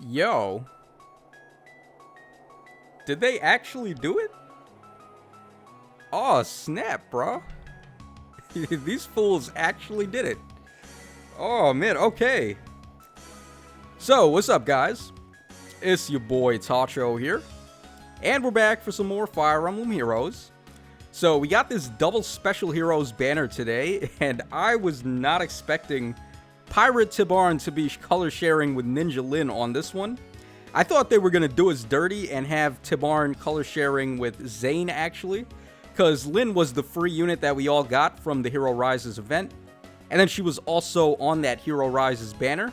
Yo, did they actually do it? Oh, snap, bro. These fools actually did it. Oh, man, okay. So, what's up, guys? It's your boy Tacho here. And we're back for some more Fire Emblem Heroes. So, we got this double special heroes banner today, and I was not expecting Pirate Tibarn to be color sharing with Ninja Lin on this one. I thought they were going to do us dirty and have Tibarn color sharing with Zane, actually, because Lin was the free unit that we all got from the Hero Rises event, and then she was also on that Hero Rises banner.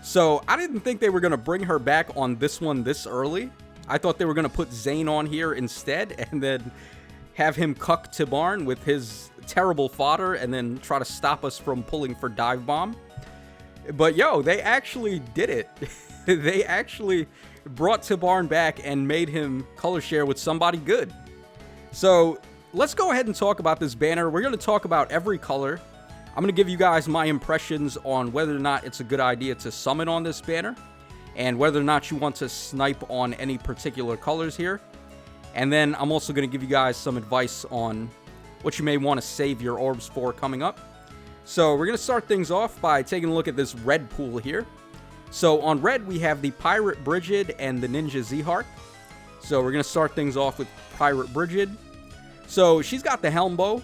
So I didn't think they were going to bring her back on this one this early. I thought they were going to put Zane on here instead, and then have him cuck Tibarn with his terrible fodder, and then try to stop us from pulling for Dive Bomb. But yo, they actually did it. They actually brought Tibarn back and made him color share with somebody good. So let's go ahead and talk about this banner. We're going to talk about every color. I'm going to give you guys my impressions on whether or not it's a good idea to summon on this banner, and whether or not you want to snipe on any particular colors here. And then I'm also going to give you guys some advice on what you may want to save your orbs for coming up. So we're going to start things off by taking a look at this red pool here. So on red, we have the Pirate Brigid and the Ninja Zihark. So we're going to start things off with Pirate Brigid. So she's got the Helm Bow,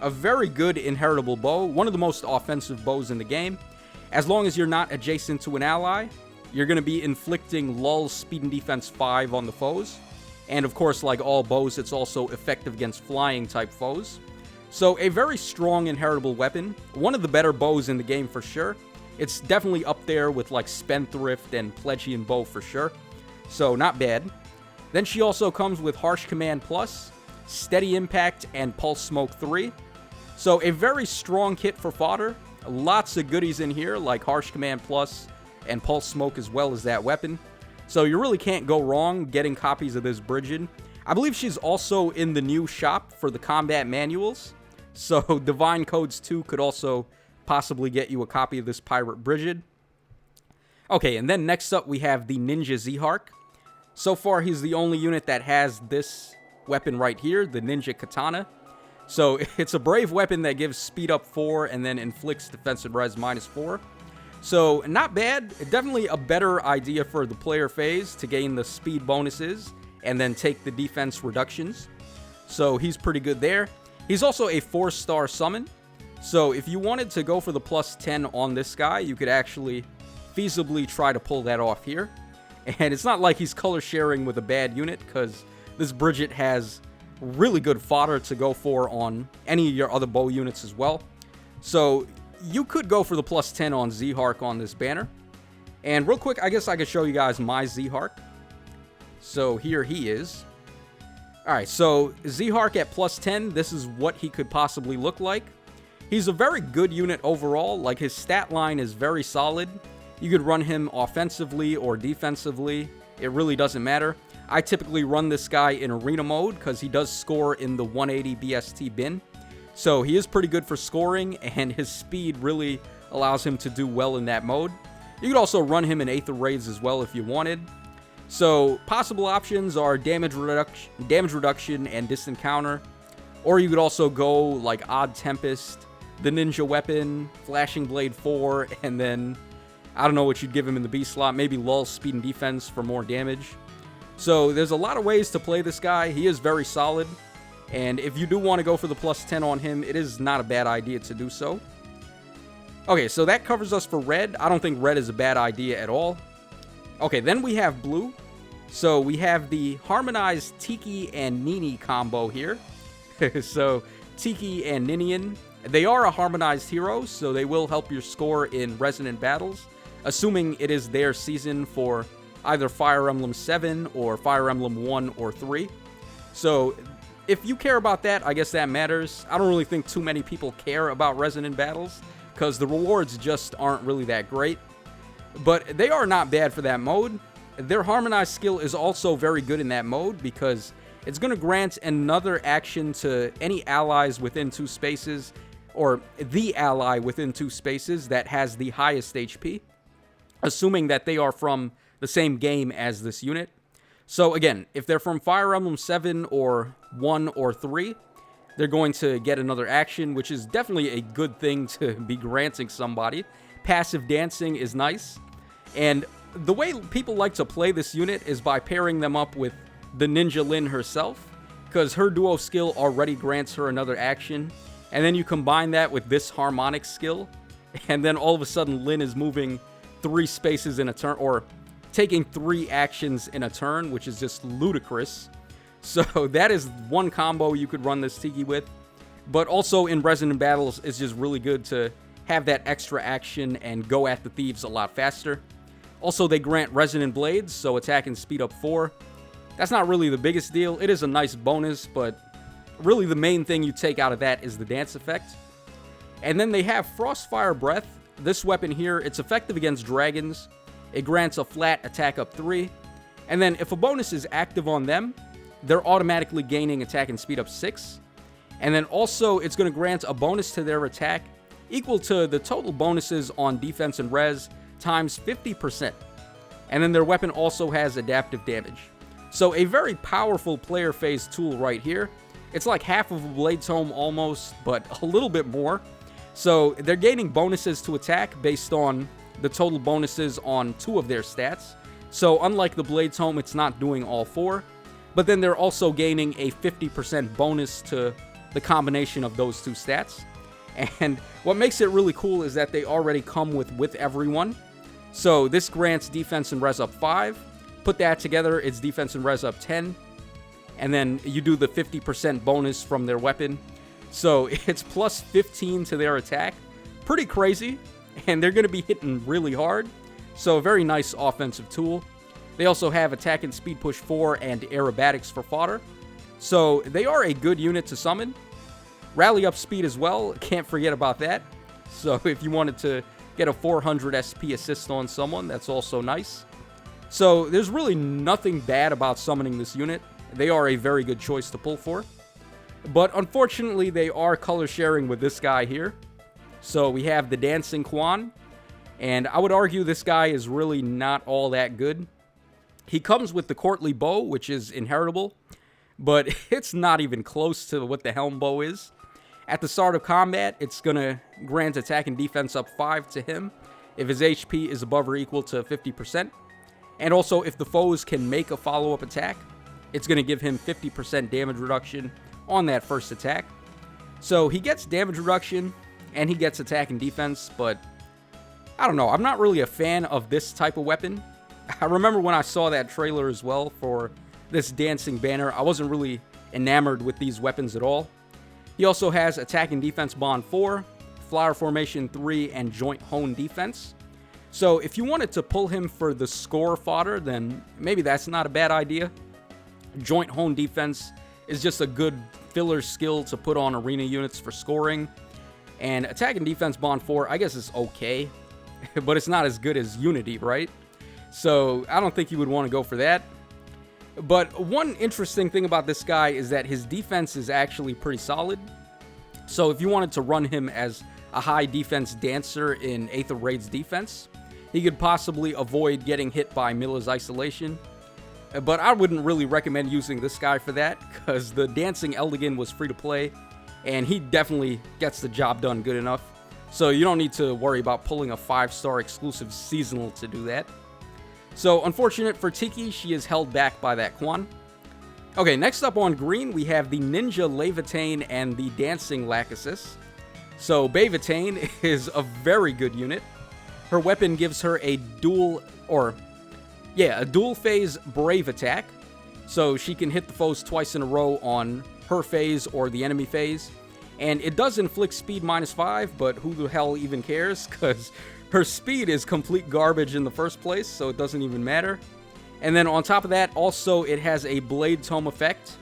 a very good inheritable bow, one of the most offensive bows in the game. As long as you're not adjacent to an ally, you're going to be inflicting lull, speed, and defense 5 on the foes. And of course, like all bows, it's also effective against flying type foes. So a very strong inheritable weapon, one of the better bows in the game for sure. It's definitely up there with like Spendthrift and Pledgian Bow for sure. So not bad. Then she also comes with Harsh Command Plus, Steady Impact, and Pulse Smoke 3. So a very strong kit for fodder. Lots of goodies in here like Harsh Command Plus and Pulse Smoke as well as that weapon. So you really can't go wrong getting copies of this Brigid. I believe she's also in the new shop for the combat manuals. So Divine Codes 2 could also possibly get you a copy of this Pirate Brigid. Okay, and then next up we have the Ninja Zihark. So far he's the only unit that has this weapon right here, the Ninja Katana. So it's a brave weapon that gives speed up 4 and then inflicts defensive res -4. So not bad, definitely a better idea for the player phase to gain the speed bonuses and then take the defense reductions. So he's pretty good there. He's also a 4-star summon. So if you wanted to go for the +10 on this guy, you could actually feasibly try to pull that off here. And it's not like he's color sharing with a bad unit, because this Brigid has really good fodder to go for on any of your other bow units as well. So you could go for the +10 on Zihark on this banner. And real quick, I guess I could show you guys my Zihark. So here he is. Alright, so Zihark at +10, this is what he could possibly look like. He's a very good unit overall, like his stat line is very solid. You could run him offensively or defensively, it really doesn't matter. I typically run this guy in arena mode because he does score in the 180 BST bin. So he is pretty good for scoring, and his speed really allows him to do well in that mode. You could also run him in Aether Raids as well if you wanted. So possible options are damage reduction and distant counter. Or you could also go like Odd Tempest, the Ninja Weapon, Flashing Blade 4, and then I don't know what you'd give him in the B slot. Maybe lull, speed, and defense for more damage. So there's a lot of ways to play this guy. He is very solid. And if you do want to go for the +10 on him, it is not a bad idea to do so. Okay, so that covers us for red. I don't think red is a bad idea at all. Okay, then we have blue. So we have the Harmonized Tiki and Nini combo here. So Tiki and Ninian, they are a Harmonized hero, so they will help your score in resonant battles, assuming it is their season for either Fire Emblem 7 or Fire Emblem 1 or 3. So if you care about that, I guess that matters. I don't really think too many people care about resonant battles, because the rewards just aren't really that great. But they are not bad for that mode. Their Harmonized skill is also very good in that mode, because it's going to grant another action to any allies within 2 spaces, or the ally within 2 spaces that has the highest HP, assuming that they are from the same game as this unit. So again, if they're from Fire Emblem 7 or 1 or 3, they're going to get another action, which is definitely a good thing to be granting somebody. Passive dancing is nice. And the way people like to play this unit is by pairing them up with the Ninja Lin herself, because her duo skill already grants her another action. And then you combine that with this harmonic skill, and then all of a sudden Lin is moving 3 spaces in a turn, or taking 3 actions in a turn, which is just ludicrous. So that is one combo you could run this Tiki with. But also in Resonant Battles, it's just really good to have that extra action and go at the thieves a lot faster. Also, they grant Resonant Blades, so attack and speed up 4. That's not really the biggest deal. It is a nice bonus, but really the main thing you take out of that is the dance effect. And then they have Frostfire Breath. This weapon here, it's effective against dragons. It grants a flat attack up 3. And then if a bonus is active on them, they're automatically gaining attack and speed up 6. And then also, it's going to grant a bonus to their attack equal to the total bonuses on defense and res times 50%. And then their weapon also has adaptive damage. So a very powerful player phase tool right here. It's like half of a Blade Tome almost, but a little bit more. So they're gaining bonuses to attack based on the total bonuses on 2 of their stats. So unlike the Blade Tome, it's not doing all 4. But then they're also gaining a 50% bonus to the combination of those 2 stats. And what makes it really cool is that they already come with everyone. So this grants defense and res up 5. Put that together, it's defense and res up 10. And then you do the 50% bonus from their weapon. So it's plus 15 to their attack. Pretty crazy. And they're going to be hitting really hard. So a very nice offensive tool. They also have attack and speed push 4 and aerobatics for fodder. So they are a good unit to summon. Rally up speed as well. Can't forget about that. So if you wanted to get a 400 SP assist on someone, that's also nice. So there's really nothing bad about summoning this unit. They are a very good choice to pull for. But unfortunately, they are color sharing with this guy here. So we have the Dancing Quan. And I would argue this guy is really not all that good. He comes with the Courtly Bow, which is inheritable, but it's not even close to what the Helm Bow is. At the start of combat, it's going to grant attack and defense up 5 to him if his HP is above or equal to 50%. And also, if the foes can make a follow-up attack, it's going to give him 50% damage reduction on that first attack. So he gets damage reduction, and he gets attack and defense, but I don't know. I'm not really a fan of this type of weapon. I remember when I saw that trailer as well for this dancing banner, I wasn't really enamored with these weapons at all. He also has attack and defense bond 4, flower formation 3, and joint hone defense. So if you wanted to pull him for the score fodder, then maybe that's not a bad idea. Joint hone defense is just a good filler skill to put on arena units for scoring. And attack and defense bond 4, I guess is okay, but it's not as good as Unity, right? So I don't think you would want to go for that. But one interesting thing about this guy is that his defense is actually pretty solid. So if you wanted to run him as a high defense dancer in Aether Raid's defense, he could possibly avoid getting hit by Milla's isolation. But I wouldn't really recommend using this guy for that, because the Dancing Eldigan was free to play, and he definitely gets the job done good enough. So you don't need to worry about pulling a 5-star exclusive seasonal to do that. So, unfortunate for Tiki, she is held back by that Quan. Okay, next up on green, we have the Ninja Laevatein and the Dancing Lachesis. So, Laevatein is a very good unit. Her weapon gives her a dual phase brave attack. So, she can hit the foes twice in a row on her phase or the enemy phase. And it does inflict speed -5, but who the hell even cares? Because her speed is complete garbage in the first place, so it doesn't even matter. And then on top of that, also it has a Blade Tome effect.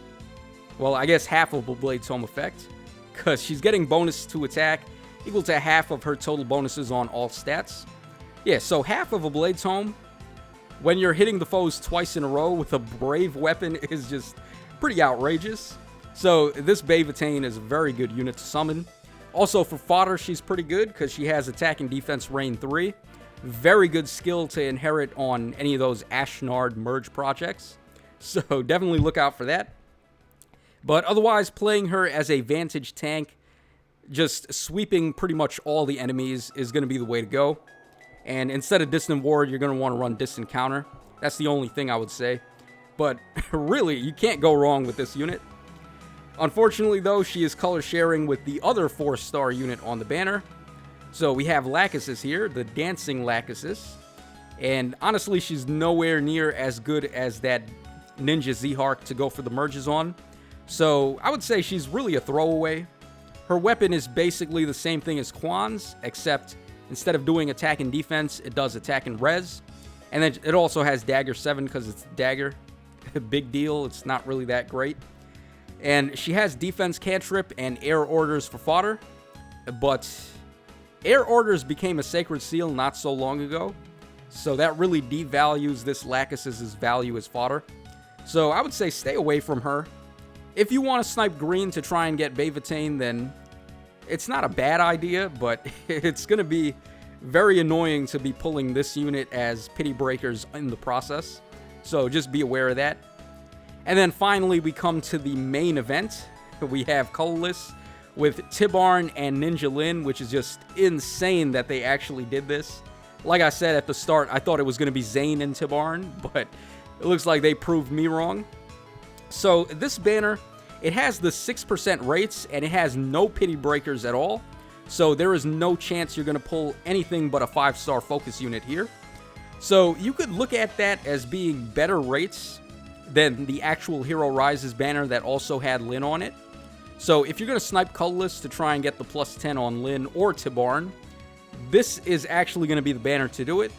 Well, I guess half of a Blade Tome effect, because she's getting bonus to attack equal to half of her total bonuses on all stats. Yeah, so half of a Blade Tome when you're hitting the foes twice in a row with a brave weapon is just pretty outrageous. So this Laevatein is a very good unit to summon. Also, for fodder, she's pretty good because she has attack and defense rain 3. Very good skill to inherit on any of those Ashnard merge projects. So definitely look out for that. But otherwise, playing her as a Vantage tank, just sweeping pretty much all the enemies is going to be the way to go. And instead of Distant Ward, you're going to want to run Distant Counter. That's the only thing I would say. But really, you can't go wrong with this unit. Unfortunately, though, she is color sharing with the other 4-star unit on the banner. So we have Lachesis here, the Dancing Lachesis. And honestly, she's nowhere near as good as that Ninja Zihark to go for the merges on. So I would say she's really a throwaway. Her weapon is basically the same thing as Quan's, except instead of doing attack and defense, it does attack and res. And then it also has Dagger 7 because it's Dagger. Big deal, it's not really that great. And she has defense cantrip and air orders for fodder. But air orders became a sacred seal not so long ago. So that really devalues this Lachesis' value as fodder. So I would say stay away from her. If you want to snipe green to try and get Laevatein, then it's not a bad idea, but it's going to be very annoying to be pulling this unit as pity breakers in the process. So just be aware of that. And then finally, we come to the main event. We have Colorless with Tibarn and Ninja Lin, which is just insane that they actually did this. Like I said at the start, I thought it was going to be Zane and Tibarn, but it looks like they proved me wrong. So this banner, it has the 6% rates, and it has no pity breakers at all. So there is no chance you're going to pull anything but a 5-star focus unit here. So you could look at that as being better rates than the actual Hero Rises banner that also had Lin on it. So if you're going to snipe Colorless to try and get the +10 on Lin or Tibarn, this is actually going to be the banner to do it.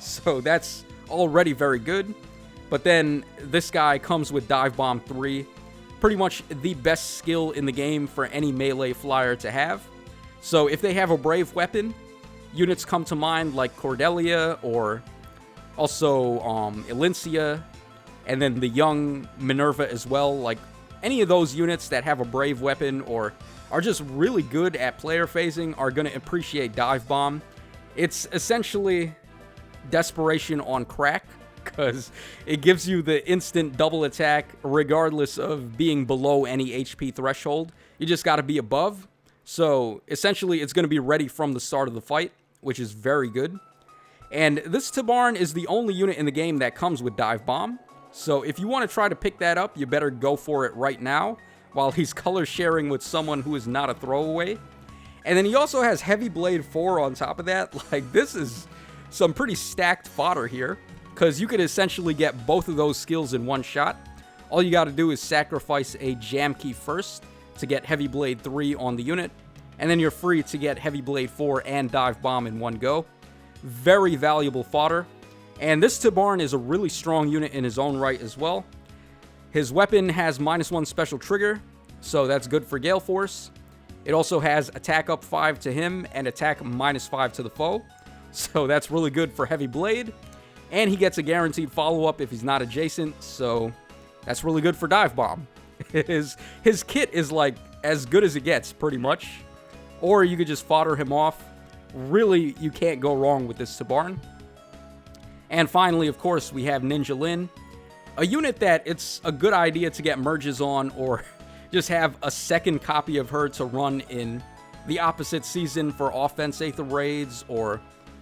So that's already very good. But then this guy comes with Dive Bomb 3. Pretty much the best skill in the game for any melee flyer to have. So if they have a brave weapon, units come to mind like Cordelia or also Elincia, and then the young Minerva as well. Like any of those units that have a brave weapon or are just really good at player phasing are going to appreciate Dive Bomb. It's essentially desperation on crack, because it gives you the instant double attack regardless of being below any HP threshold. You just got to be above. So essentially it's going to be ready from the start of the fight, which is very good. And this Tibarn is the only unit in the game that comes with Dive Bomb. So if you want to try to pick that up, you better go for it right now while he's color sharing with someone who is not a throwaway. And then he also has Heavy Blade 4 on top of that. Like, this is some pretty stacked fodder here, because you could essentially get both of those skills in one shot. All you got to do is sacrifice a Jam Key first to get Heavy Blade 3 on the unit, and then you're free to get Heavy Blade 4 and Dive Bomb in one go. Very valuable fodder. And this Tibarn is a really strong unit in his own right as well. His weapon has -1 special trigger, so that's good for Gale Force. It also has attack up 5 to him and attack -5 to the foe, so that's really good for Heavy Blade. And he gets a guaranteed follow-up if he's not adjacent, so that's really good for Dive Bomb. His kit is like as good as it gets, pretty much. Or you could just fodder him off. Really, you can't go wrong with this Tibarn. And finally, of course, we have Ninja Lin. A unit that it's a good idea to get merges on, or just have a second copy of her to run in the opposite season for offense Aether Raids, or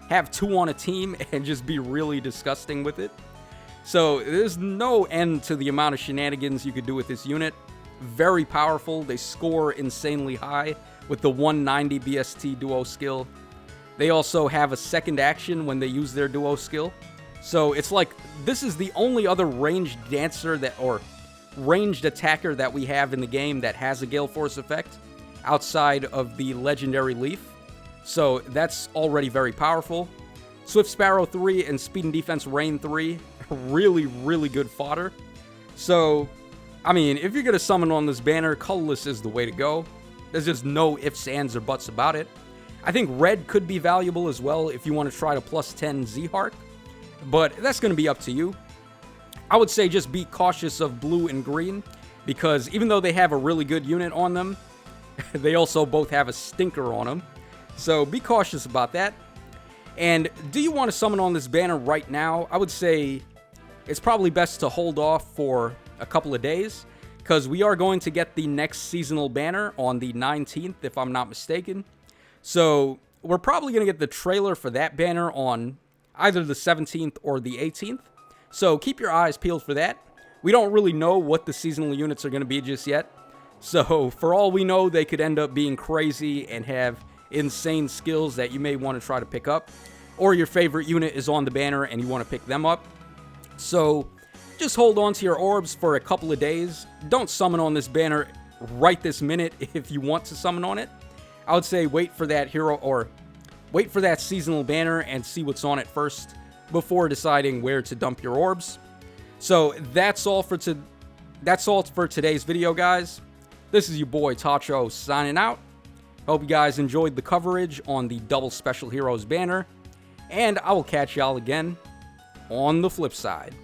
have 2 on a team and just be really disgusting with it. So there's no end to the amount of shenanigans you could do with this unit. Very powerful. They score insanely high with the 190 BST duo skill. They also have a second action when they use their duo skill. So it's like this is the only other ranged dancer that, or ranged attacker that we have in the game that has a Gale Force effect outside of the Legendary Leaf. So that's already very powerful. Swift Sparrow 3 and Speed and Defense Rain 3, really, really good fodder. So, I mean, if you're going to summon on this banner, Colorless is the way to go. There's just no ifs, ands, or buts about it. I think red could be valuable as well if you want to try to +10 Zihark, but that's going to be up to you. I would say just be cautious of blue and green, because even though they have a really good unit on them, they also both have a stinker on them. So be cautious about that. And do you want to summon on this banner right now? I would say it's probably best to hold off for a couple of days, because we are going to get the next seasonal banner on the 19th, if I'm not mistaken. So we're probably going to get the trailer for that banner on either the 17th or the 18th. So keep your eyes peeled for that. We don't really know what the seasonal units are going to be just yet. So for all we know, they could end up being crazy and have insane skills that you may want to try to pick up. Or your favorite unit is on the banner and you want to pick them up. So just hold on to your orbs for a couple of days. Don't summon on this banner right this minute if you want to summon on it. I would say wait for that hero, or wait for that seasonal banner and see what's on it first before deciding where to dump your orbs. So that's all for today's video, guys. This is your boy Tacho signing out. Hope you guys enjoyed the coverage on the Double Special Heroes banner, and I will catch y'all again on the flip side.